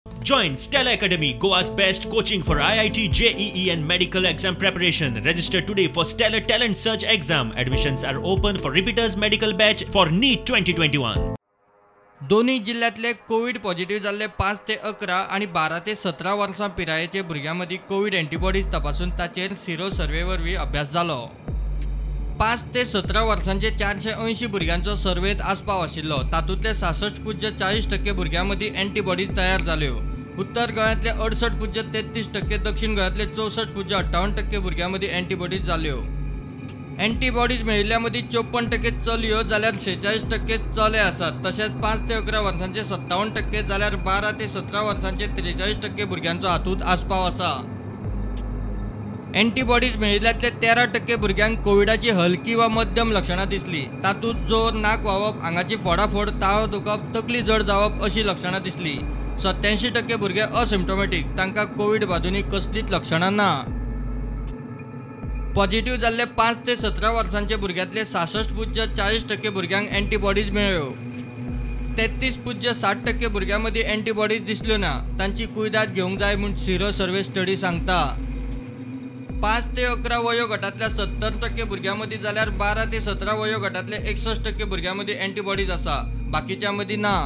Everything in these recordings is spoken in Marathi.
Join Stella Academy, Goa's best coaching for IIT, JEE and medical exam preparation. Register today for Stellar Talent Search exam. Admissions are open for repeaters medical batch for NEET 2021. दोन्ही जिल्ह्यातले कोविड पॉझिटिव्ह झाले 5 ते 11 आणि 12 ते 17 वर्सां पिरायेचे भुरग्यांमध्ये कोविड एंटीबॉडीज तपासून ताचेर सिरो सर्वे वरवीं अभ्यास जालो। 5 ते 17 वर्सांचे 480 भुरग्यांचो सर्वेत आस्पाव आशिल्लो। तातूंतले 66.40% भुरग्यांमध्ये एंटीबॉडीज तयार जाल्यो। उत्तर गोंयांतले 68.33%, दक्षिण गोंयांतले 64.58% भुरग्यांमध्ये एंटीबॉडीज जाल्यो। एंटीबॉडीज मेळिल्ल्यामध्ये 54% चलयो जाल्यार 46% चले आसात। तशेंच 5 ते 11 वर्सांचे 57% जाल्यार 12 ते 17 वर्सांचे 43% भुरग्यांचो हातूंत आस्पाव आसा। एंटीबॉडीज मेळिल्ल्यातले 13% भुरग्यांक कोविडाची हलकी वा मध्यम लक्षणां दिसली। तातूंत जोर, नाक व्हांवप, आंगाची फोडाफोड, ताळो दुखप, तकली जड जावप अशी लक्षणां दिसली। 87% भुरगे असिम्प्टोमॅटीक, तांकां कोविड बादुनी कसलीच लक्षणां ना। पॉझिटिव्ह जाल्ले 5 ते 17 वर्सांचे भुरग्यांतले 66.40% भुरग्यांक एंटीबॉडीज मेळ्ळ्यो। 33.60% भुरग्यांमध्ये एंटीबॉडीज दिसल्यो ना। तांची कुयदाद घेवंक जाय म्हूण सिरो सर्वे स्टडी सांगता। 5 ते 11 वयो गटांतल्या 70% भुरग्यांमध्ये जाल्यार 12 ते 17 वयो गटांतले 61% भुरग्यांमध्ये एंटीबॉडीज आसा, बाकीच्या मदीं ना।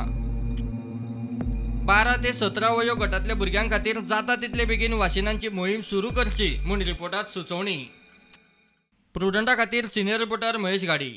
12 ते 17 वयो गटांतल्या भुरग्यां खातीर जाता तितले बेगीन वाशिनांची मोहीम सुरू करची म्हूण रिपोर्टांत सुचोवणी। प्रुडंटा खातीर सिनियर रिपोर्टर महेश गाडी।